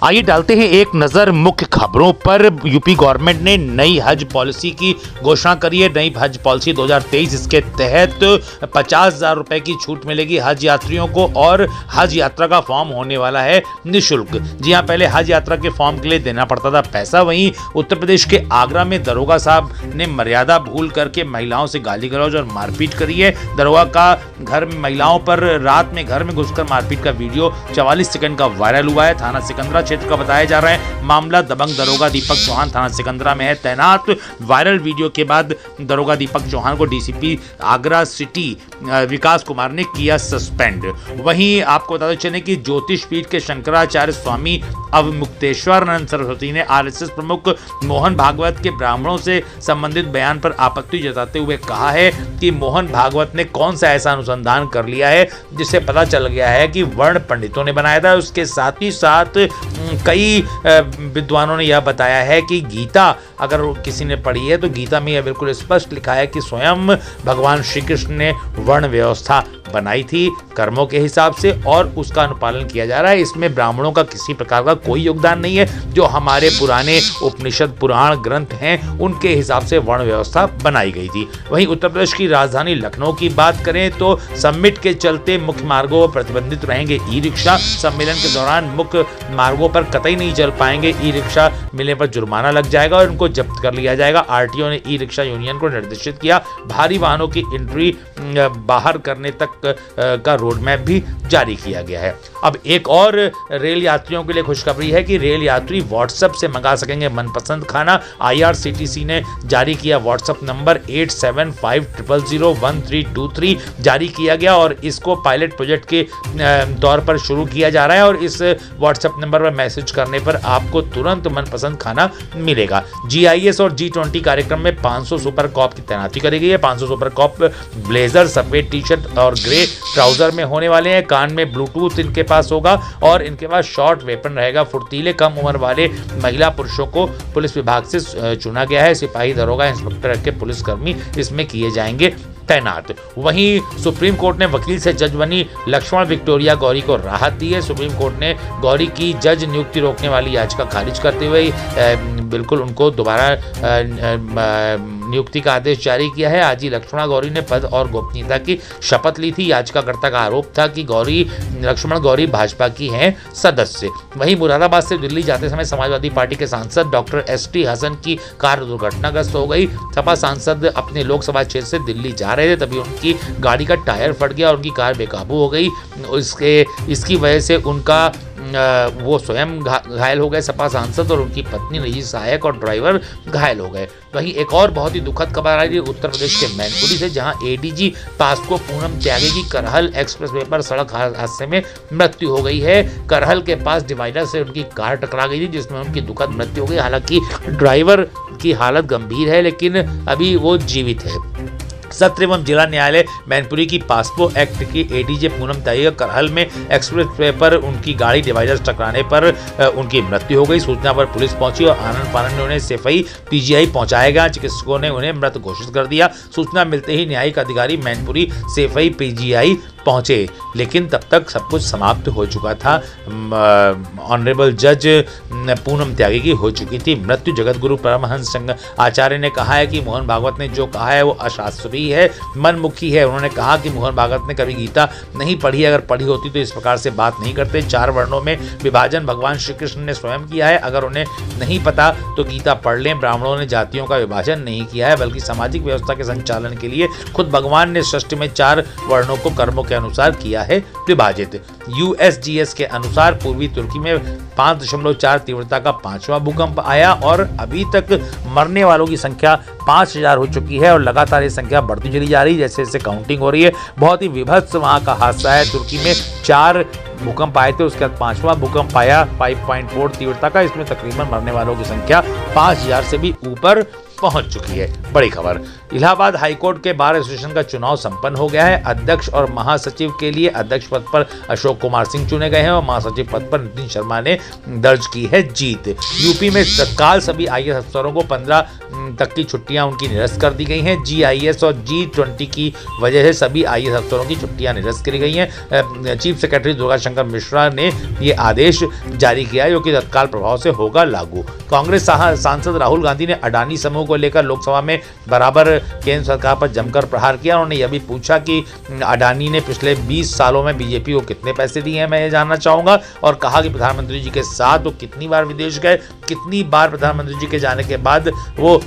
आइए डालते हैं एक नज़र मुख्य खबरों पर। यूपी गवर्नमेंट ने नई हज पॉलिसी की घोषणा करी है। नई हज पॉलिसी 2023, इसके तहत 50,000 रुपए की छूट मिलेगी हज यात्रियों को और हज यात्रा का फॉर्म होने वाला है निःशुल्क। जी हाँ, पहले हज यात्रा के फॉर्म के लिए देना पड़ता था पैसा। वहीं उत्तर प्रदेश के आगरा में दरोगा साहब ने मर्यादा भूल करके महिलाओं से गाली गलौज और मारपीट करी है। दरोगा का घर में महिलाओं पर रात में घर में घुसकर मारपीट का वीडियो 44 सेकंड का वायरल हुआ है। थाना सिकंदरा क्षेत्र का बताया जा रहा है मामला। दबंग दरोगा दीपक चौहान थाना सिकंदरा में है तैनात। वायरल वीडियो के बाद दरोगा दीपक चौहान को डीसीपी आगरा सिटी विकास कुमार ने किया सस्पेंड। वहीं आपको बताते चले कि ज्योतिष पीठ के शंकराचार्य स्वामी अवमुक्तेश्वरानंद सरस्वती ने आरएसएस प्रमुख मोहन भागवत के ब्राह्मणों से संबंधित बयान पर आपत्ति जताते हुए कहा है कि मोहन भागवत ने कौन सा ऐसा अनुसंधान कर लिया है जिससे पता चल गया है कि वर्ण पंडितों ने बनाया था। उसके साथ ही साथ कई विद्वानों ने यह बताया है कि गीता अगर किसी ने पढ़ी है तो गीता में यह बिल्कुल स्पष्ट लिखा है कि स्वयं भगवान श्री कृष्ण ने वर्ण व्यवस्था बनाई थी कर्मों के हिसाब से और उसका अनुपालन किया जा रहा है। इसमें ब्राह्मणों का किसी प्रकार का कोई योगदान नहीं है। जो हमारे पुराने उपनिषद पुराण ग्रंथ हैं उनके हिसाब से वर्ण व्यवस्था बनाई गई थी। वहीं उत्तर प्रदेश की राजधानी लखनऊ की बात करें तो समिट के चलते मुख्य मार्गों पर प्रतिबंधित रहेंगे ई रिक्शा। सम्मेलन के दौरान मुख्य मार्गों पर कतई नहीं चल पाएंगे ई रिक्शा। मिलने पर जुर्माना लग जाएगा और इनको जब्त कर लिया जाएगा। आरटीओ ने ई रिक्शा यूनियन को निर्देशित किया भारी वाहनों की एंट्री बाहर करने तक का रोड मैप भी जारी किया गया है। अब एक और रेल यात्रियों के लिए खुशखबरी है कि रेल यात्री व्हाट्सएप से मंगा सकेंगे मनपसंद खाना। आईआरसीटीसी ने जारी किया व्हाट्सएप नंबर 8750013323 जारी किया गया और इसको पायलट प्रोजेक्ट के तौर पर शुरू किया जा रहा है। और इस व्हाट्सएप नंबर पर मैसेज करने पर आपको तुरंत मनपसंद खाना मिलेगा। जीआईएस और G20 कार्यक्रम में 500 सुपर कॉप की तैनाती करी गई है। 500 सुपर कॉप ब्लेजर, सफेद टी शर्ट और ग्रे ट्राउजर में होने वाले हैं। कान में ब्लूटूथ इनके पास होगा और इनके पास शॉर्ट वेपन रहेगा। फुर्तीले कम उम्र वाले महिला पुरुषों को पुलिस विभाग से चुना गया है। सिपाही, दरोगा, इंस्पेक्टर के पुलिसकर्मी इसमें किए जाएंगे तैनात। वहीं सुप्रीम कोर्ट ने वकील से जज बनी लक्ष्मण विक्टोरिया गौरी को राहत दी है। सुप्रीम कोर्ट ने गौरी की जज नियुक्ति रोकने वाली याचिका खारिज करते हुए बिल्कुल उनको दोबारा नियुक्ति का आदेश जारी किया है। आज ही लक्ष्मण गौरी ने पद और गोपनीयता की शपथ ली थी। याचिकाकर्ता का आरोप था कि लक्ष्मण गौरी भाजपा की हैं सदस्य। वहीं मुरादाबाद से दिल्ली जाते समय समाजवादी पार्टी के सांसद डॉक्टर एसटी हसन की कार दुर्घटनाग्रस्त हो गई। सपा सांसद अपने लोकसभा क्षेत्र से दिल्ली जा रहे थे तभी उनकी गाड़ी का टायर फट गया और उनकी कार बेकाबू हो गई। इसकी वजह से उनका वो स्वयं घायल हो गए सपा सांसद और उनकी पत्नी, निजी सहायक और ड्राइवर घायल हो गए। वहीं एक और बहुत ही दुखद खबर आ रही है उत्तर प्रदेश के मैनपुरी से, जहां एडीजी पास्को पूनम त्यागी की करहल एक्सप्रेसवे पर सड़क हादसे में मृत्यु हो गई है। करहल के पास डिवाइडर से उनकी कार टकरा गई थी जिसमें उनकी दुखद मृत्यु हो गई। हालांकि ड्राइवर की हालत गंभीर है लेकिन अभी वो जीवित है। सत्र एवं जिला न्यायालय मैनपुरी की पास्को एक्ट की एडीजे पूनम त्यागी करहल में एक्सप्रेस वे पर उनकी गाड़ी डिवाइडर टकराने पर उनकी मृत्यु हो गई। सूचना पर पुलिस पहुंची और आनंद फानंद ने उन्हें सेफई पीजीआई पहुंचाया गया। चिकित्सकों ने उन्हें मृत घोषित कर दिया। सूचना मिलते ही न्यायिक अधिकारी मैनपुरी सेफई पीजीआई पहुंचे लेकिन तब तक सब कुछ समाप्त हो चुका था। ऑनरेबल जज पूनम त्यागी की हो चुकी थी मृत्यु। जगत गुरु परमहंस आचार्य ने कहा है कि मोहन भागवत ने जो कहा है वो अशास्त्रीय है, मनमुखी है। उन्होंने कहा कि मोहन भागवत ने कभी गीता नहीं पढ़ी, अगर पढ़ी होती तो इस प्रकार से बात नहीं करते। 4 वर्णों में विभाजन भगवान श्री कृष्ण ने स्वयं किया है। अगर उन्हें नहीं पता तो गीता पढ़ लें। ब्राह्मणों ने जातियों का विभाजन नहीं किया है बल्कि सामाजिक व्यवस्था के संचालन के लिए खुद भगवान ने सृष्टि में 4 वर्णों को कर्मों के अनुसार किया है विभाजित। यूएसजीएस के अनुसार पूर्वी तुर्की में 5.4 तीव्रता का 5वां भूकंप आया और अभी तक मरने वालों की संख्या 5000 हो चुकी है और लगातार ये संख्या बढ़ती चली जा रही है जैसे जैसे काउंटिंग हो रही है। बहुत ही विभत्स वहां का हादसा है। तुर्की में 4 भूकंप आए थे, उसके बाद 5वां भूकंप आया 5.4 तीव्रता का। इसमें तकरीबन मरने वालों की संख्या 5000 से भी ऊपर पहुंच चुकी है। बड़ी खबर। इलाहाबाद हाईकोर्ट के बार एसोसिएशन का चुनाव संपन्न हो गया है। अध्यक्ष और महासचिव के लिए अध्यक्ष पद पर अशोक कुमार सिंह चुने गए हैं और महासचिव पद पर नितिन शर्मा ने दर्ज की है जीत। यूपी में तत्काल सभी आईएएस अफसरों को 15 तक की छुट्टियां उनकी निरस्त कर दी गई हैं। GIS और G20 की वजह से सभी आईएएस अफसरों की छुट्टियां निरस्त करी गई हैं। चीफ सेक्रेटरी दुर्गा शंकर मिश्रा ने ये आदेश जारी किया है, जो कि तत्काल प्रभाव से होगा लागू। कांग्रेस सांसद राहुल गांधी ने अडानी समूह को लेकर लोकसभा में बराबर केंद्र सरकार पर जमकर प्रहार किया। उन्होंने यह भी पूछा कि अडानी ने पिछले 20 सालों में बीजेपी को कितने पैसे दिए हैं, मैं ये जानना चाहूंगा। और कहा कि प्रधानमंत्री जी के साथ वो कितनी बार विदेश गए, कितनी बार प्रधानमंत्री जी के जाने के बाद वो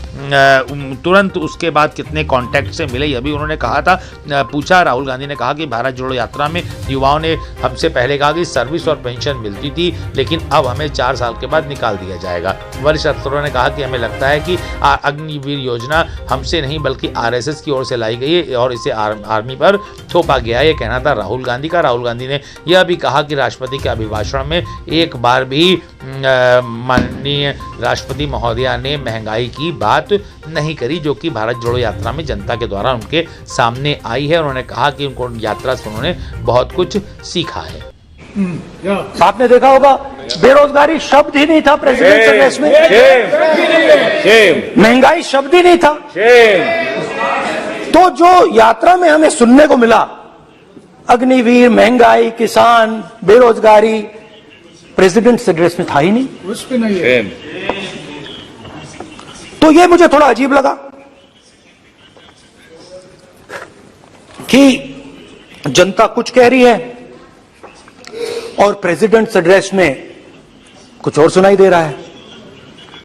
तुरंत उसके बाद कितने कॉन्टैक्ट से मिले, यह भी उन्होंने कहा था, पूछा। राहुल गांधी ने कहा कि भारत जोड़ो यात्रा में युवाओं ने हमसे पहले कहा कि सर्विस और पेंशन मिलती थी, लेकिन अब हमें 4 साल के बाद निकाल दिया जाएगा। वरिष्ठ अफसरों ने कहा कि हमें लगता है कि अग्निवीर योजना हमसे नहीं बल्कि RSS की ओर से लाई गई है और इसे आर्मी पर थोपा गया। ये कहना था राहुल गांधी का। राहुल गांधी ने यह भी कहा कि राष्ट्रपति के अभिभाषण में एक बार भी माननीय राष्ट्रपति महोदया ने महंगाई की बात नहीं करी, जो कि भारत जोड़ो यात्रा में जनता के द्वारा उनके सामने आई है। उन्होंने कहा कि उनको यात्रा से उन्होंने बहुत कुछ सीखा है। आपने देखा होगा बेरोजगारी शब्द ही नहीं था प्रेसिडेंट एड्रेस में, महंगाई शब्द ही नहीं था। तो जो यात्रा में हमें सुनने को मिला, अग्निवीर, महंगाई, किसान, बेरोजगारी, प्रेसिडेंट एड्रेस में था ही नहीं, उस पे नहीं है। तो ये मुझे थोड़ा अजीब लगा कि जनता कुछ कह रही है और प्रेसिडेंट्स एड्रेस में कुछ और सुनाई दे रहा है।